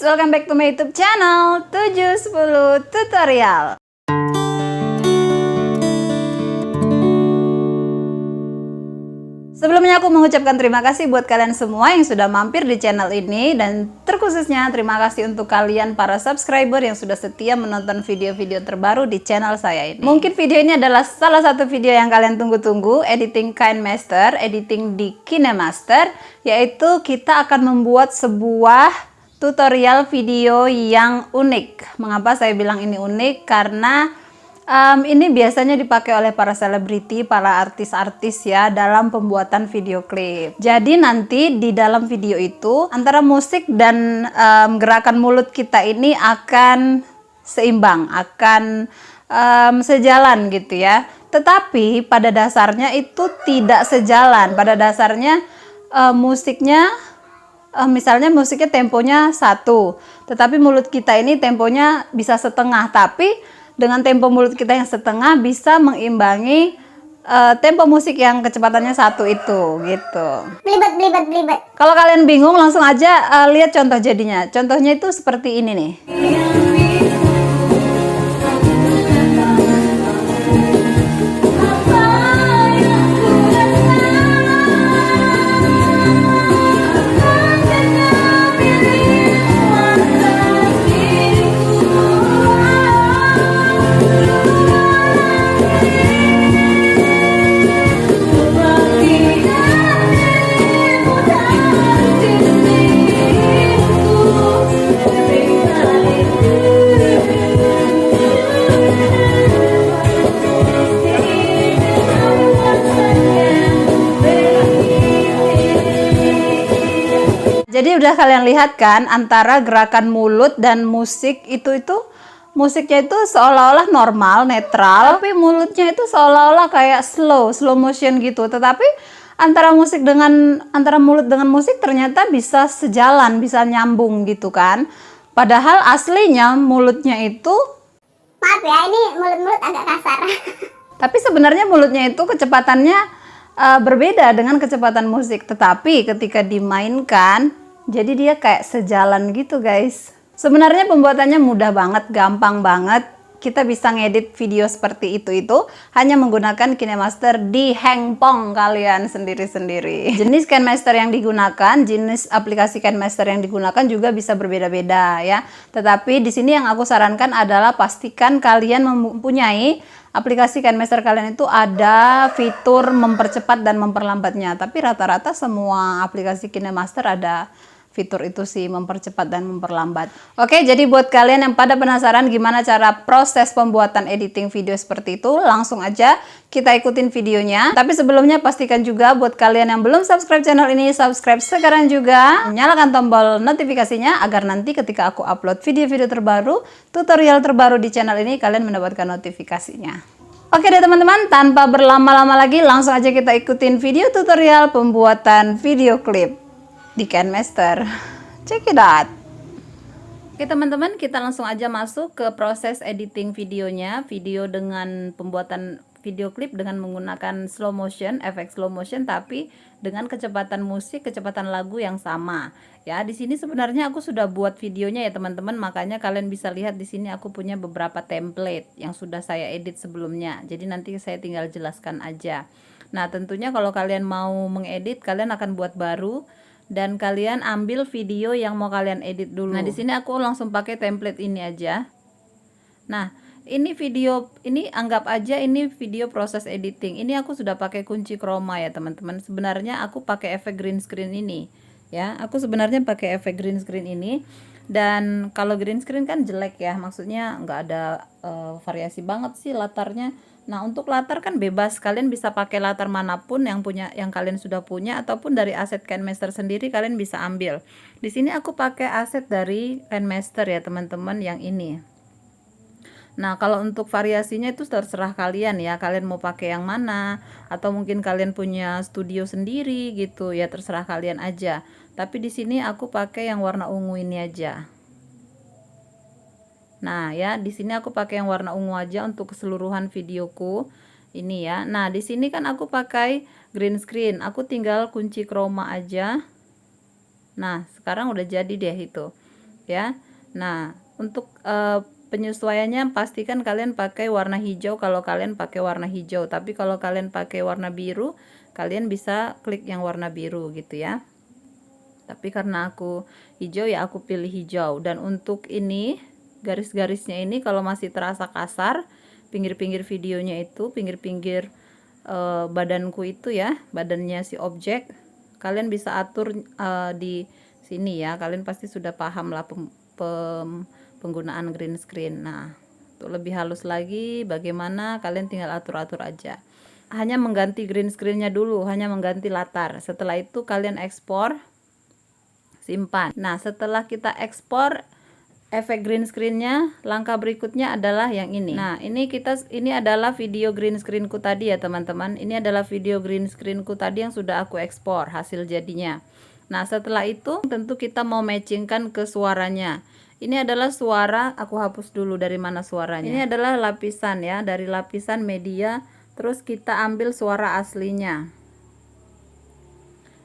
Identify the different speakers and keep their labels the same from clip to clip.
Speaker 1: guys, welcome back to my YouTube channel 710 Tutorial. Sebelumnya aku mengucapkan terima kasih buat kalian semua yang sudah mampir di channel ini, dan terkhususnya terima kasih untuk kalian para subscriber yang sudah setia menonton video-video terbaru di channel saya ini. Mungkin video ini adalah salah satu video yang kalian tunggu-tunggu, editing KineMaster, editing di KineMaster, yaitu kita akan membuat sebuah tutorial video yang unik. Mengapa saya bilang ini unik? Karena ini biasanya dipakai oleh para selebriti, para artis-artis ya, dalam pembuatan video klip. Jadi nanti di dalam video itu antara musik dan gerakan mulut kita ini akan seimbang, akan sejalan gitu ya. Tetapi pada dasarnya itu tidak sejalan. Pada dasarnya musiknya misalnya musiknya temponya 1, tetapi mulut kita ini temponya bisa setengah, tapi dengan tempo mulut kita yang setengah bisa mengimbangi tempo musik yang kecepatannya 1 itu gitu. Belibet. Kalau kalian bingung langsung aja lihat contoh jadinya. Contohnya itu seperti ini nih. Jadi udah kalian lihat kan antara gerakan mulut dan musik itu musiknya itu seolah-olah normal, netral, tapi mulutnya itu seolah-olah kayak slow motion gitu. Tetapi antara mulut dengan musik ternyata bisa sejalan, bisa nyambung gitu kan. Padahal aslinya mulutnya itu,
Speaker 2: maaf ya, ini mulut-mulut agak kasar.
Speaker 1: Tapi sebenarnya mulutnya itu kecepatannya berbeda dengan kecepatan musik. Tetapi ketika dimainkan, jadi dia kayak sejalan gitu guys. Sebenarnya pembuatannya mudah banget, gampang banget. Kita bisa ngedit video seperti itu hanya menggunakan KineMaster di handphone kalian sendiri-sendiri. Jenis KineMaster yang digunakan, jenis aplikasi KineMaster yang digunakan juga bisa berbeda-beda ya. Tetapi di sini yang aku sarankan adalah pastikan kalian mempunyai aplikasi KineMaster kalian itu ada fitur mempercepat dan memperlambatnya. Tapi rata-rata semua aplikasi KineMaster ada fitur itu sih, mempercepat dan memperlambat. Oke, jadi buat kalian yang pada penasaran gimana cara proses pembuatan editing video seperti itu, langsung aja kita ikutin videonya. Tapi sebelumnya pastikan juga buat kalian yang belum subscribe channel ini, subscribe sekarang juga. Nyalakan tombol notifikasinya agar nanti ketika aku upload video-video terbaru, tutorial terbaru di channel ini, kalian mendapatkan notifikasinya. Oke deh teman-teman, tanpa berlama-lama lagi, langsung aja kita ikutin video tutorial pembuatan video klip di KineMaster. Check it out. Oke teman-teman, kita langsung aja masuk ke proses editing videonya. Video dengan pembuatan video klip dengan menggunakan slow motion, efek slow motion, tapi dengan kecepatan musik, kecepatan lagu yang sama. Ya, di sini sebenarnya aku sudah buat videonya ya teman-teman, makanya kalian bisa lihat di sini aku punya beberapa template yang sudah saya edit sebelumnya. Jadi nanti saya tinggal jelaskan aja. Nah, tentunya kalau kalian mau mengedit, kalian akan buat baru dan kalian ambil video yang mau kalian edit dulu. Nah, di sini aku langsung pakai template ini aja. Nah, ini video, ini anggap aja ini video proses editing. Ini aku sudah pakai kunci chroma ya teman-teman. Sebenarnya aku pakai efek green screen ini ya. Aku sebenarnya pakai efek green screen ini. Dan kalau green screen kan jelek ya, maksudnya nggak ada variasi banget sih latarnya. Nah, untuk latar kan bebas, kalian bisa pakai latar manapun yang kalian sudah punya, ataupun dari aset KineMaster sendiri kalian bisa ambil. Di sini aku pakai aset dari KineMaster ya teman-teman, yang ini. Nah, kalau untuk variasinya itu terserah kalian ya, kalian mau pakai yang mana, atau mungkin kalian punya studio sendiri gitu ya, terserah kalian aja. Tapi di sini aku pakai yang warna ungu ini aja. Nah, ya, di sini aku pakai yang warna ungu aja untuk keseluruhan videoku. Ini ya. Nah, di sini kan aku pakai green screen. Aku tinggal kunci chroma aja. Nah, sekarang udah jadi deh itu. ya. Nah, untuk penyesuaiannya pastikan kalian pakai warna hijau kalau kalian pakai warna hijau, tapi kalau kalian pakai warna biru, kalian bisa klik yang warna biru gitu ya. Tapi karena aku hijau ya aku pilih hijau. Dan untuk ini garis-garisnya ini kalau masih terasa kasar, pinggir-pinggir videonya itu, pinggir-pinggir badanku itu ya, badannya si objek, kalian bisa atur di sini ya. Kalian pasti sudah paham lah penggunaan green screen. Nah, untuk lebih halus lagi bagaimana, kalian tinggal atur-atur aja. Hanya mengganti green screennya dulu, hanya mengganti latar. Setelah itu kalian ekspor, simpan. Nah, setelah kita ekspor efek green screennya, langkah berikutnya adalah yang ini. Nah, ini adalah video green screenku tadi ya teman-teman. Ini adalah video green screenku tadi yang sudah aku ekspor hasil jadinya. Nah, setelah itu tentu kita mau matchingkan ke suaranya. Ini adalah suara, aku hapus dulu dari mana suaranya. Ini adalah lapisan ya, dari lapisan media, terus kita ambil suara aslinya.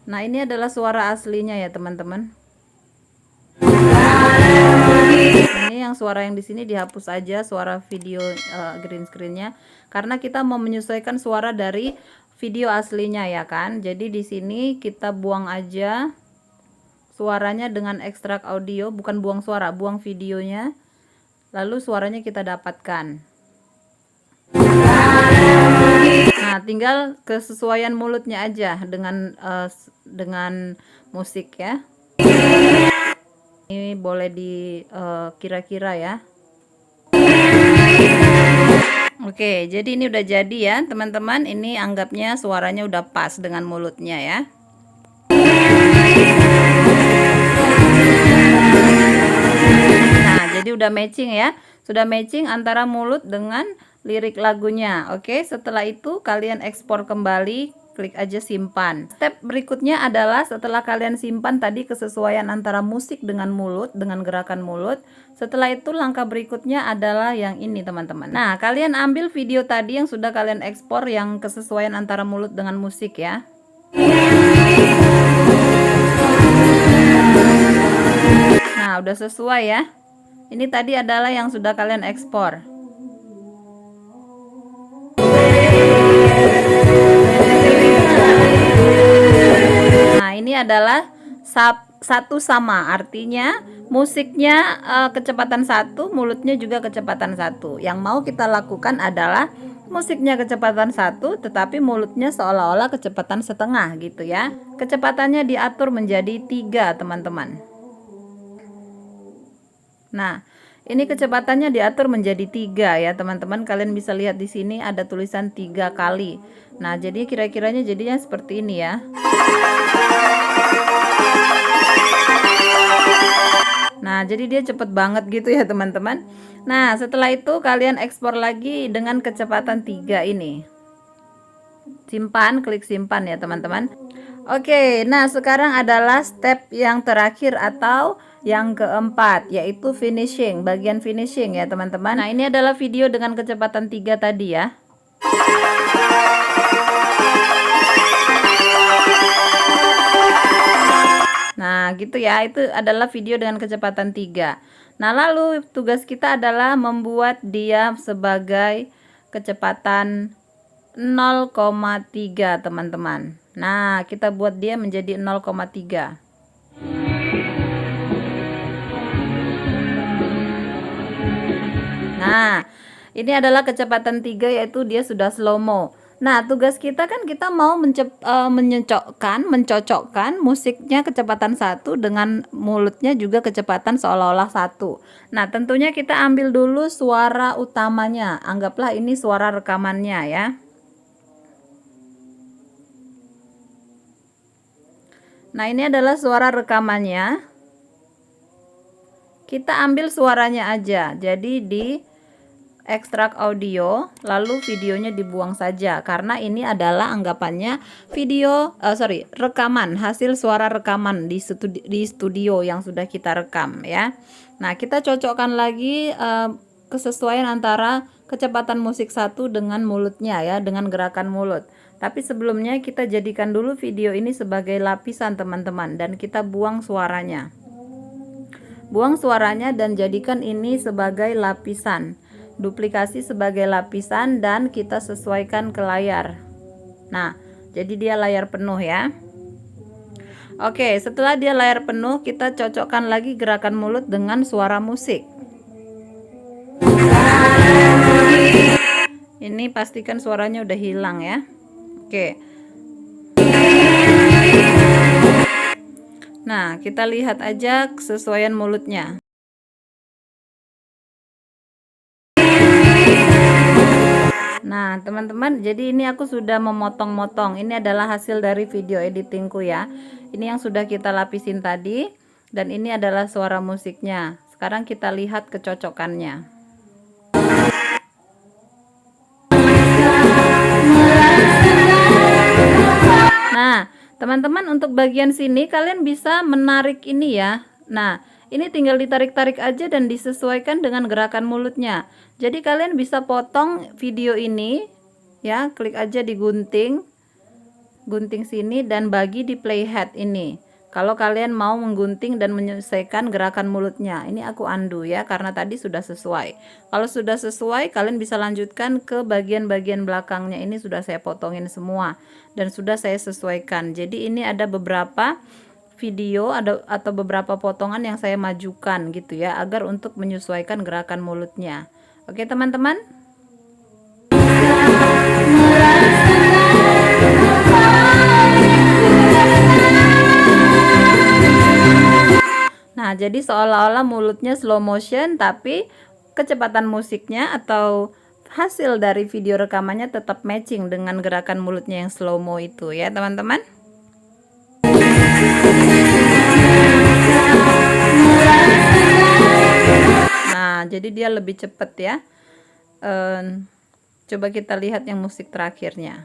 Speaker 1: Nah, ini adalah suara aslinya ya teman-teman. Ini yang suara yang di sini dihapus aja, suara video green screennya, karena kita mau menyesuaikan suara dari video aslinya ya kan. Jadi di sini kita buang aja suaranya dengan ekstrak audio, bukan buang suara, buang videonya, lalu suaranya kita dapatkan. Nah, tinggal kesesuaian mulutnya aja dengan musik ya. Ini boleh di kira-kira ya. Oke, jadi ini udah jadi ya teman-teman. Ini anggapnya suaranya udah pas dengan mulutnya ya. Nah, jadi udah matching ya. Sudah matching antara mulut dengan lirik lagunya. Oke, setelah itu kalian ekspor kembali, klik aja simpan. Step berikutnya adalah setelah kalian simpan tadi kesesuaian antara musik dengan mulut, dengan gerakan mulut. Setelah itu langkah berikutnya adalah yang ini teman-teman. Nah, kalian ambil video tadi yang sudah kalian ekspor yang kesesuaian antara mulut dengan musik ya. Nah, udah sesuai ya. Ini tadi adalah yang sudah kalian ekspor. Nah, ini adalah satu sama, artinya musiknya kecepatan 1, mulutnya juga kecepatan 1. Yang mau kita lakukan adalah musiknya kecepatan 1, tetapi mulutnya seolah-olah kecepatan setengah gitu ya. Kecepatannya diatur menjadi 3 teman-teman. Nah, ini kecepatannya diatur menjadi 3 ya teman-teman. Kalian bisa lihat di sini ada tulisan 3 kali. Nah, jadi kira-kiranya jadinya seperti ini ya. Nah, jadi dia cepet banget gitu ya teman-teman. Nah, setelah itu kalian ekspor lagi dengan kecepatan 3 ini. Simpan, klik simpan ya teman-teman. Oke, nah sekarang adalah step yang terakhir atau yang keempat, yaitu finishing, bagian finishing ya teman-teman. Nah, ini adalah video dengan kecepatan 3 tadi ya. Nah, gitu ya, itu adalah video dengan kecepatan 3. Nah, lalu tugas kita adalah membuat dia sebagai kecepatan 0,3 teman-teman. Nah, kita buat dia menjadi 0,3. Nah, ini adalah kecepatan 3, yaitu dia sudah slow mo. Nah, tugas kita kan kita mau mencocokkan musiknya kecepatan 1 dengan mulutnya juga kecepatan seolah-olah 1. Nah, tentunya kita ambil dulu suara utamanya. Anggaplah ini suara rekamannya ya. Nah, ini adalah suara rekamannya. Kita ambil suaranya aja. Jadi di ekstrak audio, lalu videonya dibuang saja karena ini adalah anggapannya rekaman, hasil suara rekaman di studio yang sudah kita rekam ya. Nah, kita cocokkan lagi kesesuaian antara kecepatan musik 1 dengan mulutnya ya, dengan gerakan mulut. Tapi sebelumnya kita jadikan dulu video ini sebagai lapisan teman-teman, dan kita buang suaranya. Buang suaranya dan jadikan ini sebagai lapisan. Duplikasi sebagai lapisan dan kita sesuaikan ke layar. Nah, jadi dia layar penuh ya. Oke, setelah dia layar penuh, kita cocokkan lagi gerakan mulut dengan suara musik. Ini pastikan suaranya udah hilang ya. Oke. Nah, kita lihat aja kesesuaian mulutnya. Nah, teman-teman, jadi ini aku sudah memotong-motong. Ini adalah hasil dari video editingku ya. Ini yang sudah kita lapisin tadi, dan ini adalah suara musiknya. Sekarang kita lihat kecocokannya. Nah, teman-teman, untuk bagian sini kalian bisa menarik ini ya. Nah, ini tinggal ditarik-tarik aja dan disesuaikan dengan gerakan mulutnya. Jadi kalian bisa potong video ini ya, klik aja di gunting sini dan bagi di playhead ini. Kalau kalian mau menggunting dan menyelesaikan gerakan mulutnya, ini aku undo ya karena tadi sudah sesuai. Kalau sudah sesuai, kalian bisa lanjutkan ke bagian-bagian belakangnya. Ini sudah saya potongin semua dan sudah saya sesuaikan. Jadi ini ada beberapa video atau beberapa potongan yang saya majukan gitu ya, agar untuk menyesuaikan gerakan mulutnya. Oke teman-teman. Nah, jadi seolah-olah mulutnya slow motion, tapi kecepatan musiknya atau hasil dari video rekamannya tetap matching dengan gerakan mulutnya yang slow mo itu ya teman-teman. Nah, jadi dia lebih cepet ya. Coba kita lihat yang musik terakhirnya.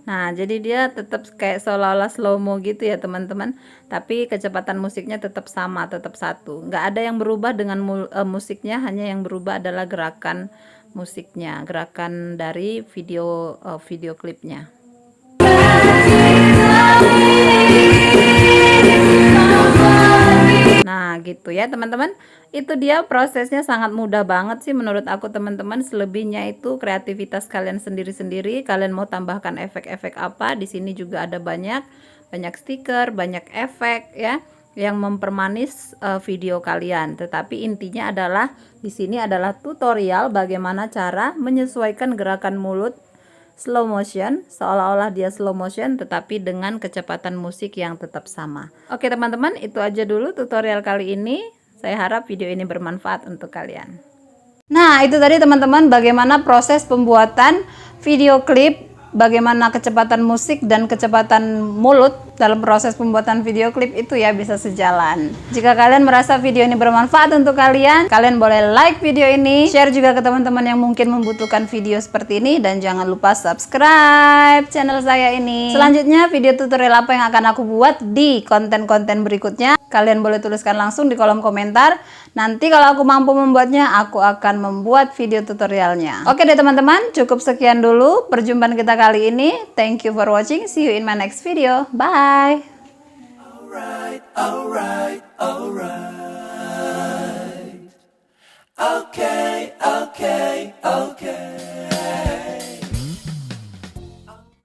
Speaker 1: Nah, jadi dia tetap kayak seolah-olah slow mo gitu ya teman-teman, tapi kecepatan musiknya tetap sama, tetap satu. Nggak ada yang berubah dengan musiknya, hanya yang berubah adalah gerakan musiknya, gerakan dari video klipnya. Nah gitu ya teman-teman, itu dia prosesnya, sangat mudah banget sih menurut aku teman-teman. Selebihnya itu kreativitas kalian sendiri-sendiri. Kalian mau tambahkan efek-efek apa, di sini juga ada banyak stiker, banyak efek ya yang mempermanis video kalian. Tetapi intinya adalah di sini adalah tutorial bagaimana cara menyesuaikan gerakan mulut slow motion, seolah-olah dia slow motion tetapi dengan kecepatan musik yang tetap sama. Oke teman-teman, itu aja dulu tutorial kali ini. Saya harap video ini bermanfaat untuk kalian. Nah, itu tadi teman-teman bagaimana proses pembuatan video klip, bagaimana kecepatan musik dan kecepatan mulut dalam proses pembuatan video klip itu ya bisa sejalan. Jika kalian merasa video ini bermanfaat untuk kalian, kalian boleh like video ini, share juga ke teman-teman yang mungkin membutuhkan video seperti ini, dan jangan lupa subscribe channel saya ini. Selanjutnya video tutorial apa yang akan aku buat di konten-konten berikutnya, kalian boleh tuliskan langsung di kolom komentar. Nanti kalau aku mampu membuatnya, aku akan membuat video tutorialnya. Oke deh teman-teman, cukup sekian dulu perjumpaan kita kali ini. Thank you for watching. See you in my next video. Bye. Alright.